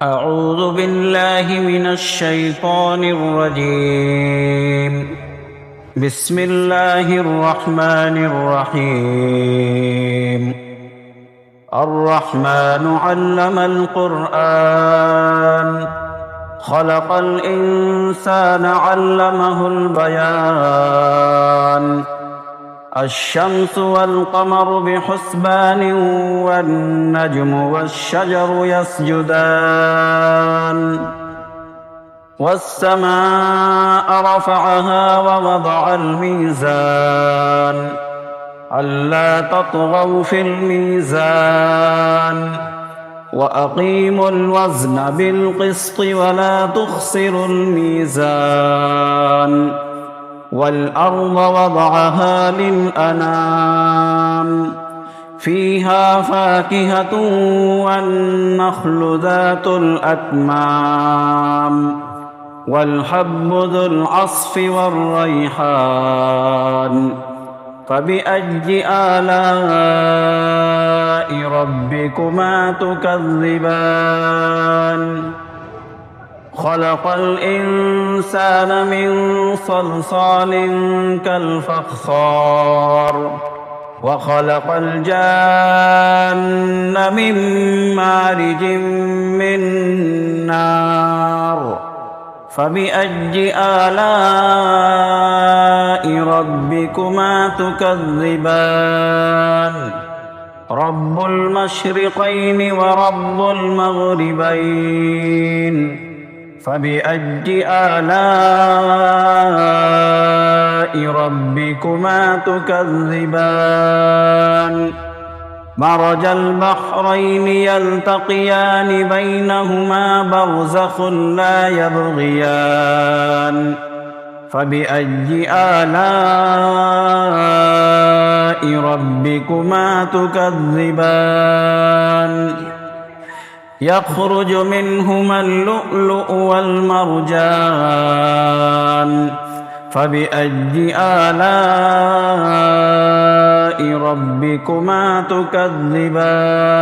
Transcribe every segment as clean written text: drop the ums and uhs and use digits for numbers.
أعوذ بالله من الشيطان الرجيم. بسم الله الرحمن الرحيم. الرحمن علم القرآن خلق الإنسان علمه البيان. الشمس والقمر بحسبان والنجم والشجر يسجدان. والسماء رفعها ووضع الميزان ألا تطغوا في الميزان وأقيموا الوزن بالقسط ولا تخسروا الميزان. والأرض وضعها للأنام فيها فاكهة والنخل ذات الأكمام والحب ذو العصف والريحان. فبأي آلاء ربكما تكذبان؟ خلق الإنسان من صلصال كالفخار وخلق الجان من مارج من نار. فبأي آلاء ربكما تكذبان؟ رب المشرقين ورب المغربين. فبأي آلاء ربكما تكذبان؟ مرج البحرين يلتقيان بينهما برزخ لا يبغيان. فبأي آلاء ربكما تكذبان؟ يخرج منهما اللؤلؤ والمرجان. فبأي آلاء ربكما تكذبان؟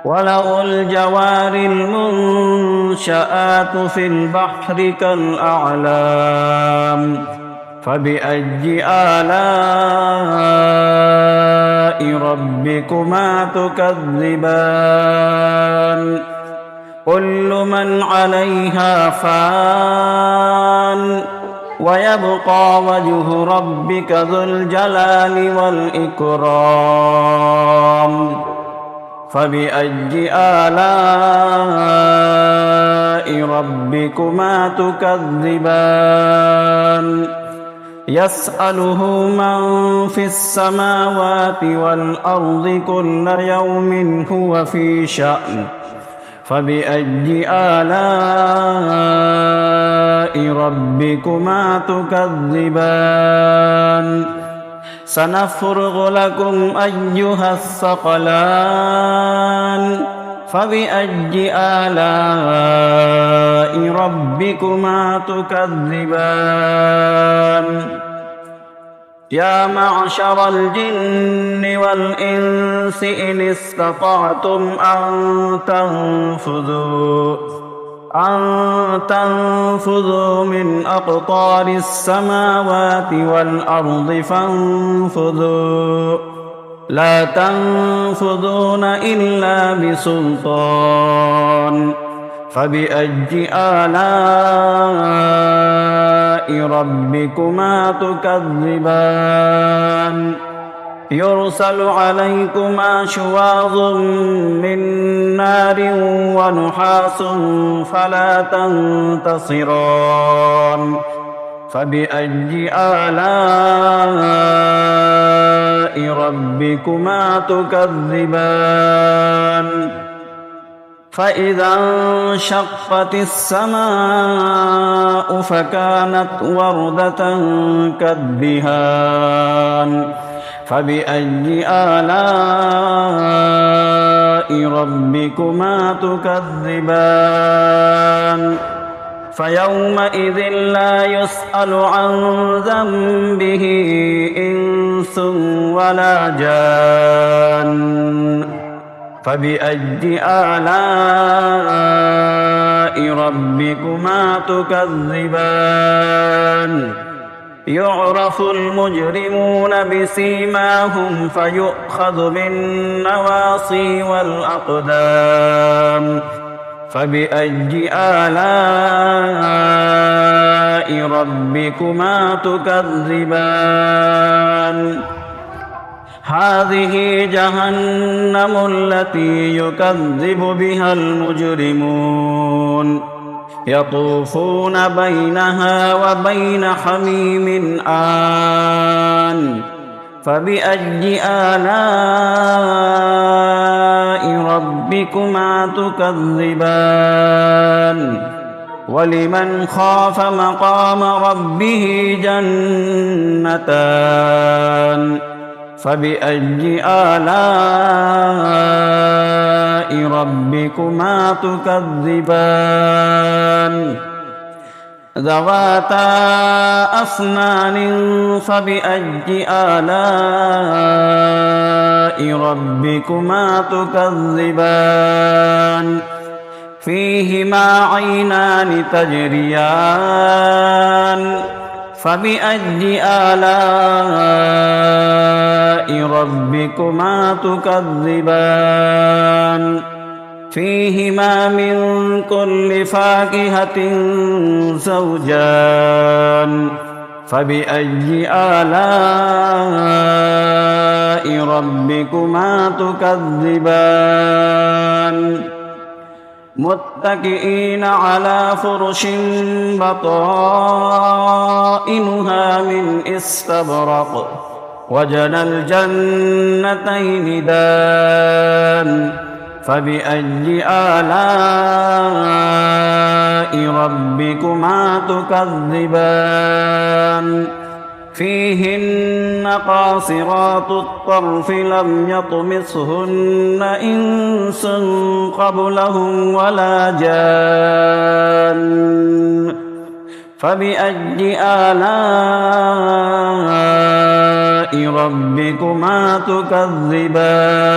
وله الجوار المنشآت في البحر كالأعلام. فبأي آلاء ربكما تكذبان؟ كل من عليها فان ويبقى وجه ربك ذو الجلال والإكرام. فبأي آلاء ربكما تكذبان؟ يسأله من في السماوات والأرض كل يوم هو في شأن. فبأي آلاء ربكما تكذبان؟ سنفرغ لكم أيها الثقلان. فبأي آلاء ربكما تكذبان؟ يا معشر الجن والإنس إن استطعتم أن تنفذوا من أقطار السماوات والأرض فانفذوا لا تنفذون إلا بسلطان. فبأي آلاء ربكما تكذبان؟ يرسل عليكما شواظ من نار ونحاس فلا تنتصران. فبأي آلاء ربكما تكذبان؟ فإذا انشقت السماء فكانت وردة كالدهان. فبأي آلاء ربكما تكذبان؟ فيومئذ لا يسأل عن ذنبه إنس ولا جان فبأي آلاء ربكما تكذبان يعرف المجرمون بسيماهم فيؤخذ بالنواصي والأقدام فبأي آلاء ربكما تكذبان هذه جهنم التي يكذب بها المجرمون يطوفون بينها وبين حميم آن فبأي آلاء ربكما تكذبان ولمن خاف مقام ربه جنتان فبأي آلاء ربكما تكذبان ذواتا أفنان فبأي آلاء ربكما تكذبان فيهما عينان تجريان فبأي آلاء ربكما تكذبان فيهما من كل فاكهة زوجان فبأي آلاء ربكما تكذبان متكئين على فرش بطائنها من استبرق وجنى الجنتين دان فبأي آلاء ربكما تكذبان فيهن قاصرات الطرف لم يطمثهن إنس قبلهم ولا جان فبأي آلاء ربكما تكذبان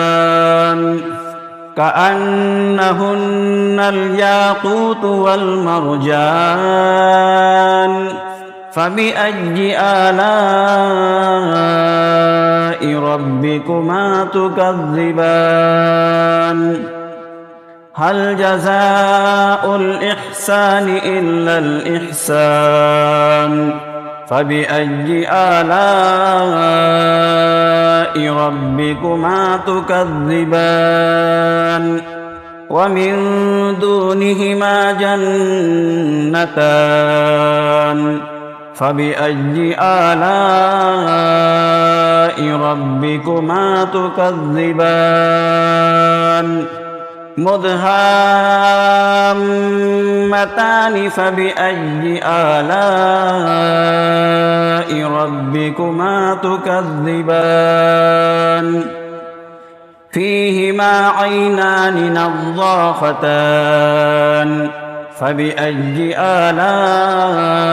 كأنهن الياقوت والمرجان فبأي آلاء ربكما تكذبان هل جزاء الإحسان إلا الإحسان فبأي آلاء ربكما تكذبان ومن دونهما جنتان فبأي آلاء ربكما تكذبان مدهامتان فبأي آلاء ربكما تكذبان فيهما عينان نضاختان فبأي آلاء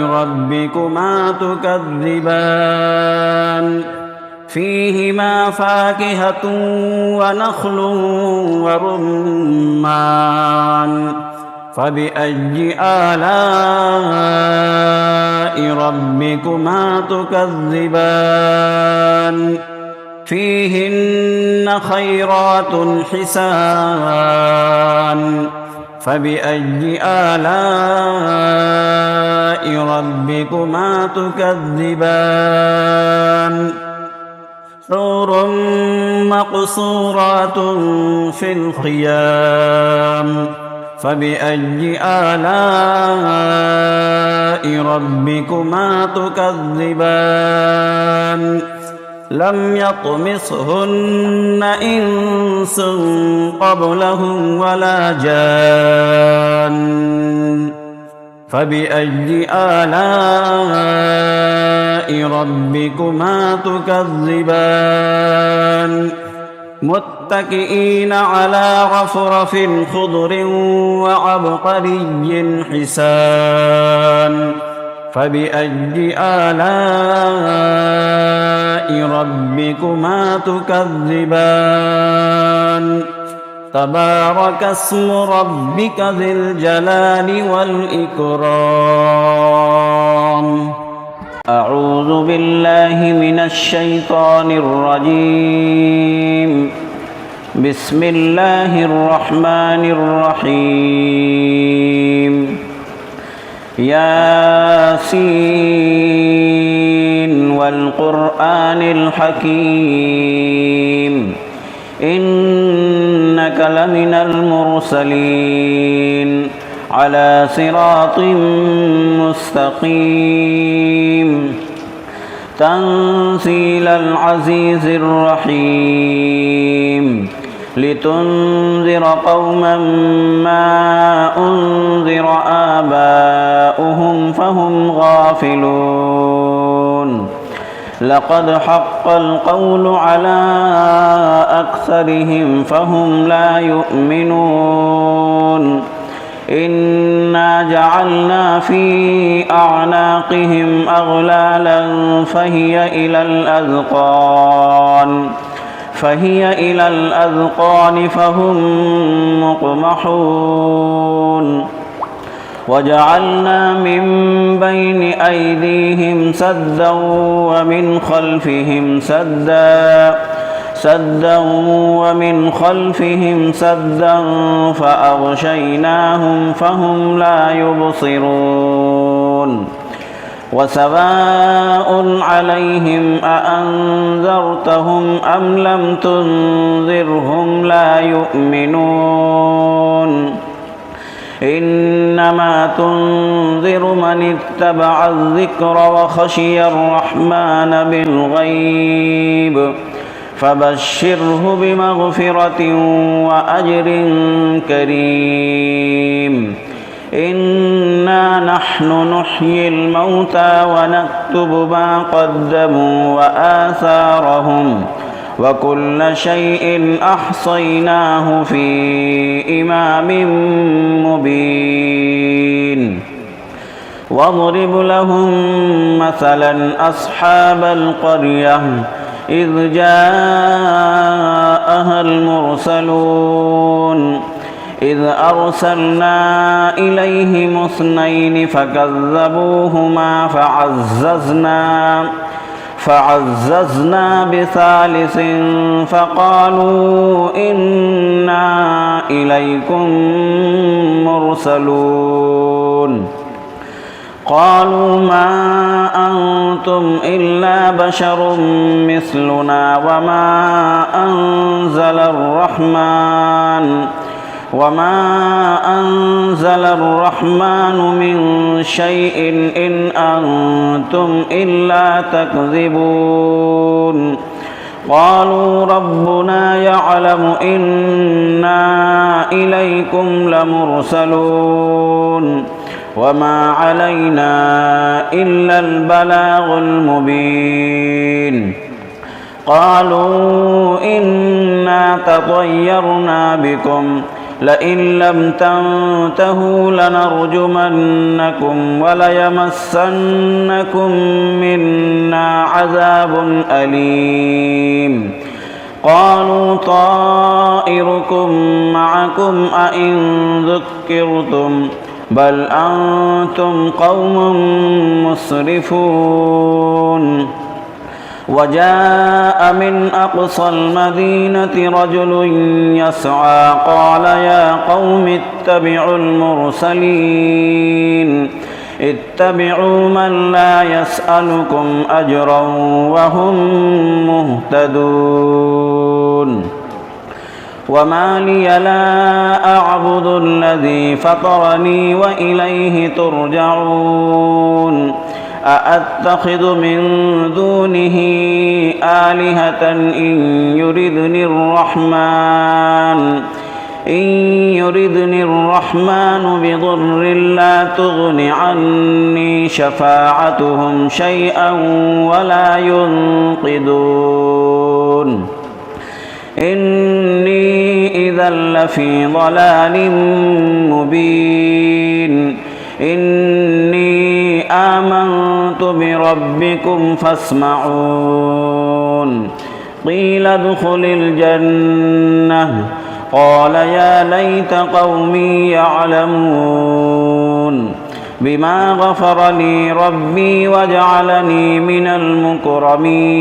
ربكما تكذبان فيهما فاكهة ونخل ورمان فبأي آلاء ربكما تكذبان فيهن خيرات حسان فبأي آلاء ربكما تكذبان حور مقصورات في الخيام فبأي آلاء ربكما تكذبان لم يطمثهن إنس قبلهم ولا جان فبأي آلاء ربكما تكذبان متكئين على رفرف خضر وعبقري حسان فبأي آلاء ربكما تكذبان تبارك اسم ربك ذي الجلال والإكرام أعوذ بالله من الشيطان الرجيم بسم الله الرحمن الرحيم ياسين والقرآن الحكيم إنك لمن المرسلين على صراط مستقيم تنزيل العزيز الرحيم لتنذر قوما ما أنذر آباؤهم فهم غافلون لقد حق القول على أكثرهم فهم لا يؤمنون إنا جعلنا في أعناقهم أغلالا فهي إلى الأذقان فهم مقمحون وجعلنا من بين أيديهم سدا ومن خلفهم سدا فأغشيناهم فهم لا يبصرون وسواء عليهم أأنذرتهم أم لم تنذرهم لا يؤمنون إنما تنذر من اتبع الذكر وخشي الرحمن بالغيب فبشره بمغفرة وأجر كريم إنا نحن نحيي الموتى ونكتب ما قدموا وآثارهم وكل شيء أحصيناه في إمام مبين واضرب لهم مثلا أصحاب القرية إذ جاءها المرسلون إذ أرسلنا إليهم 2 فكذبوهما فعززنا بثالث فقالوا إنا إليكم مرسلون قالوا ما أنتم إلا بشر مثلنا وما أنزل الرحمن من شيء إن أنتم إلا تكذبون قالوا ربنا يعلم إنا إليكم لمرسلون وما علينا إلا البلاغ المبين قالوا إنا تطيرنا بكم لئن لم تنتهوا لنرجمنكم وليمسنكم منا عذاب أليم قالوا طائركم معكم أئن ذكرتم بل أنتم قوم مسرفون وجاء من أقصى المدينة رجل يسعى قال يا قوم اتبعوا المرسلين اتبعوا من لا يسألكم أجرا وهم مهتدون وما لي لا أعبد الذي فطرني وإليه ترجعون أأتخذ من دونه آلهة إن يردني الرحمن بضر لا تغن عني شفاعتهم شيئا ولا ينقذون إني إذا لفي ضلال مبين إني آمنت بربكم فاسمعون قيل ادخل الجنة قال يا ليت قومي يعلمون بما غفر لي ربي وجعلني من المكرمين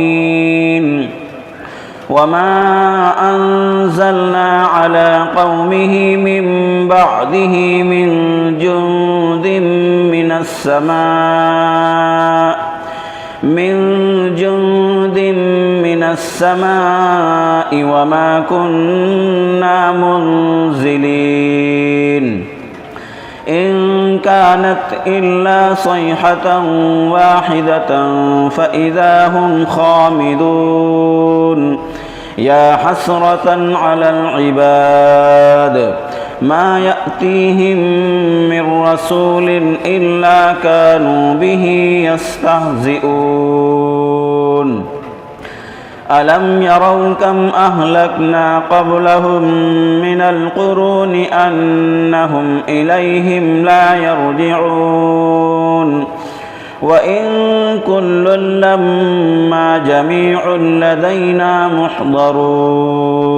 وما أنزلنا على قومه من بعده من جند من السماء وما كنا منزلين إن كانت إلا صيحة واحدة فإذا هم خامدون يا حسرة على العباد ما يأتيهم من رسول إلا كانوا به يستهزئون ألم يروا كم أهلكنا قبلهم من القرون أنهم إليهم لا يرجعون وإن كل لما جميع لدينا محضرون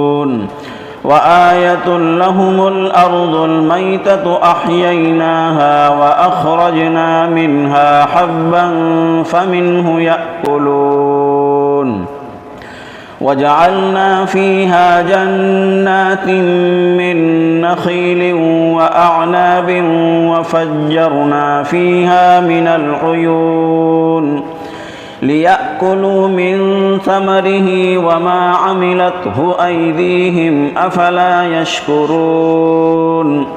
وآية لهم الأرض الميتة أحييناها وأخرجنا منها حبا فمنه يأكلون وجعلنا فيها جنات من نخيل وأعناب وفجرنا فيها من العيون ليأكلوا من ثمره وما عملته أيديهم أفلا يشكرون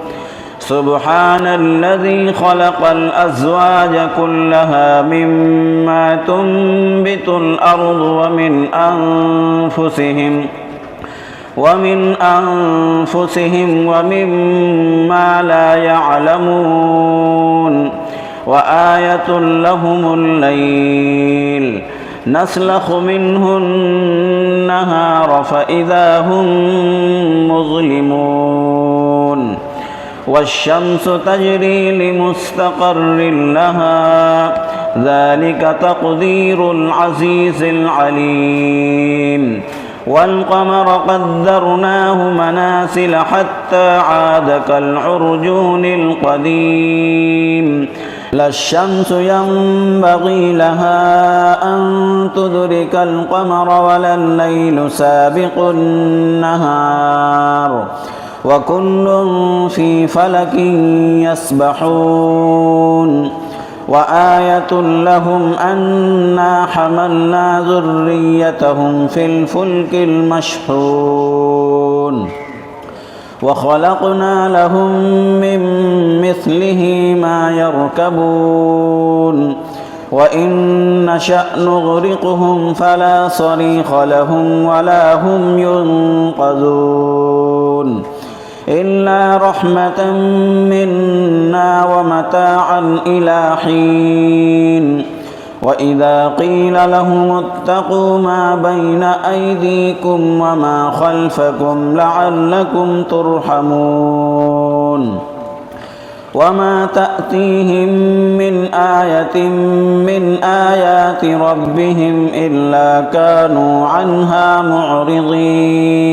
سبحان الذي خلق الأزواج كلها مما تنبت الأرض ومن أنفسهم ومما لا يعلمون وآية لهم الليل نسلخ منه النهار فإذا هم مظلمون والشمس تجري لمستقر لها ذلك تقدير العزيز العليم والقمر قدرناه منازل حتى عاد كالعرجون القديم لا الشمس ينبغي لها أن تدرك القمر ولا الليل سابق النهار وكل في فلك يسبحون وآية لهم أنا حملنا ذريتهم في الفلك المشحون وخلقنا لهم من مثله ما يركبون وإن نشأ نغرقهم فلا صريخ لهم ولا هم ينقذون إلا رحمة منا ومتاعا إلى حين وإذا قيل لهم اتقوا ما بين أيديكم وما خلفكم لعلكم ترحمون وما تأتيهم من آية من آيات ربهم إلا كانوا عنها معرضين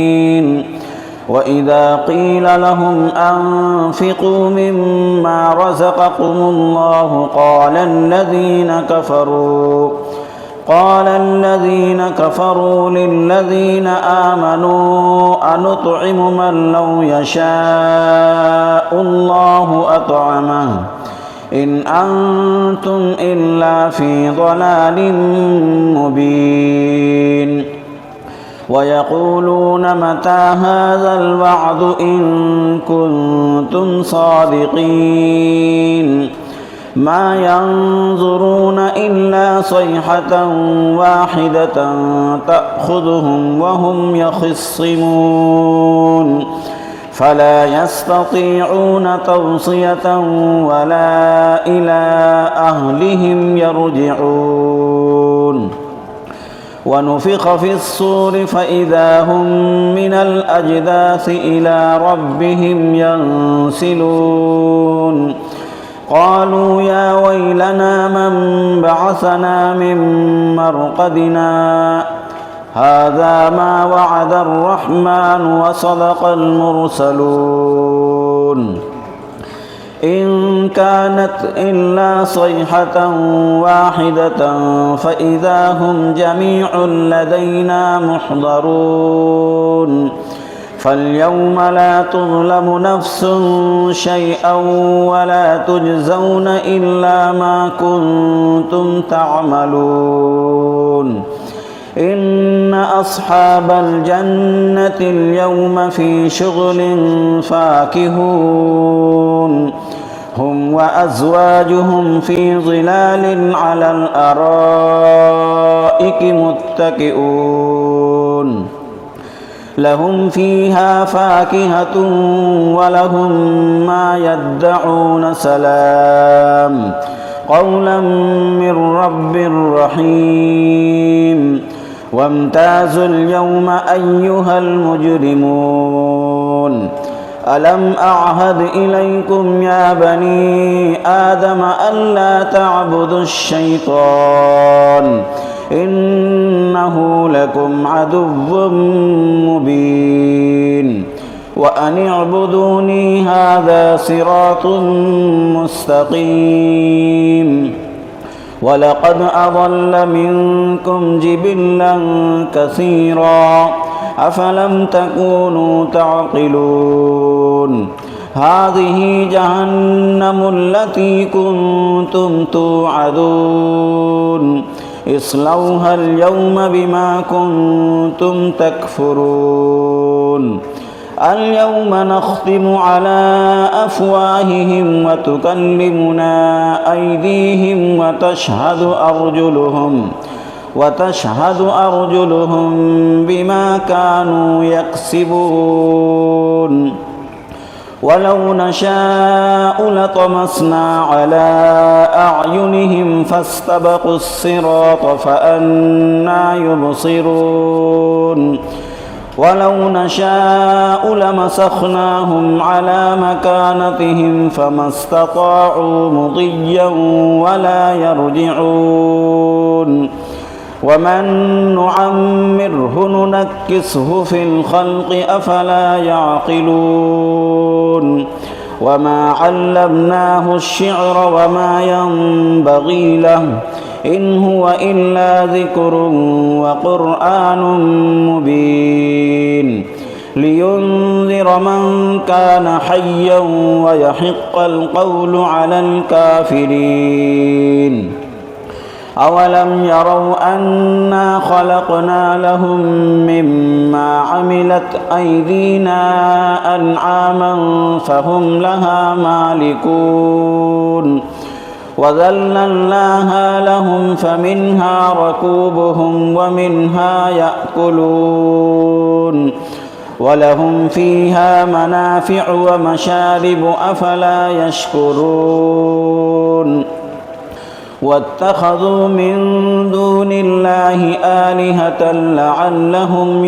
وإذا قيل لهم أنفقوا مما رزقكم الله قال الذين كفروا للذين آمنوا أنطعم من لو يشاء الله أطعمه إن أنتم إلا في ضلال مبين ويقولون متى هذا الوعد إن كنتم صادقين ما ينظرون إلا صيحة واحدة تأخذهم وهم يخصمون فلا يستطيعون توصية ولا إلى أهلهم يرجعون ونفخ في الصور فإذا هم من الأجداث إلى ربهم ينسلون قالوا يا ويلنا من بعثنا من مرقدنا هذا ما وعد الرحمن وصدق المرسلون إن كانت إلا صيحة واحدة فإذا هم جميع لدينا محضرون فاليوم لا تظلم نفس شيئا ولا تجزون إلا ما كنتم تعملون إن أصحاب الجنة اليوم في شغل فاكهون هم وأزواجهم في ظلال على الأرائك متكئون لهم فيها فاكهة ولهم ما يدعون سلام قولا من رب رحيم وامتازوا اليوم أيها المجرمون ألم أعهد إليكم يا بني آدم ألا تعبدوا الشيطان إنه لكم عدو مبين وأن اعبدوني هذا صراط مستقيم ولقد أضل منكم جبلا كثيرا أفلم تكونوا تعقلون هذه جهنم التي كنتم توعدون اصلوها اليوم بما كنتم تكفرون اليوم نختم على أفواههم وتكلمنا أيديهم وتشهد أرجلهم بما كانوا يكسبون ولو نشاء لطمسنا على أعينهم فاستبقوا الصراط فأنى يبصرون ولو نشاء لمسخناهم على مكانتهم فما استطاعوا مضيا ولا يرجعون ومن نعمره ننكسه في الخلق أفلا يعقلون وما علمناه الشعر وما ينبغي له إن هو إلا ذكر وقرآن مبين لينذر من كان حيا ويحق القول على الكافرين أولم يروا أنا خلقنا لهم مما عملت أيدينا أنعاما فهم لها مالكون وذللناها لهم فمنها ركوبهم ومنها يأكلون ولهم فيها منافع ومشارب أفلا يشكرون واتخذوا من دون الله آلهة لعلهم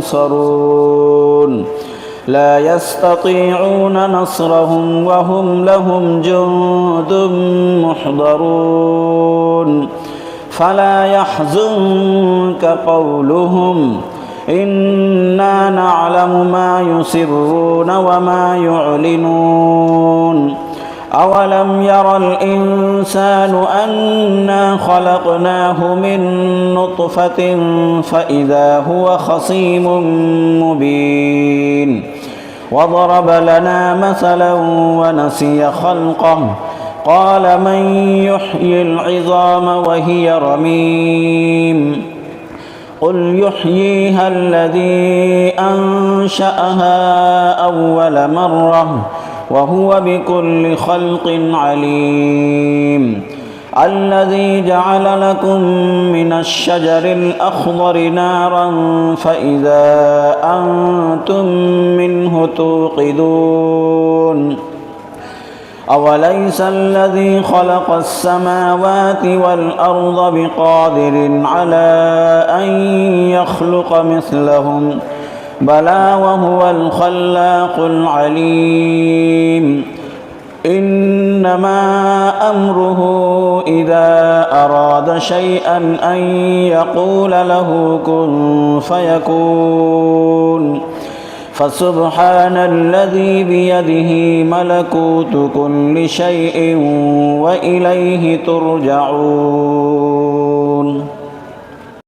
ينصرون لا يستطيعون نصرهم وهم لهم جند محضرون فلا يحزنك قولهم إنا نعلم ما يسرون وما يعلنون أولم ير الإنسان أنا خلقناه من نطفة فإذا هو خصيم مبين وضرب لنا مثلا ونسي خلقه قال من يحيي العظام وهي رميم قل يحييها الذي أنشأها أول مرة وهو بكل خلق عليم الذي جعل لكم من الشجر الأخضر نارا فإذا أنتم منه توقدون أوليس الذي خلق السماوات والأرض بقادر على أن يخلق مثلهم بلى وهو الخلاق العليم إن إنما أمره إذا أراد شيئا أن يقول له كن فيكون فسبحان الذي بيده ملكوت كل شيء وإليه ترجعون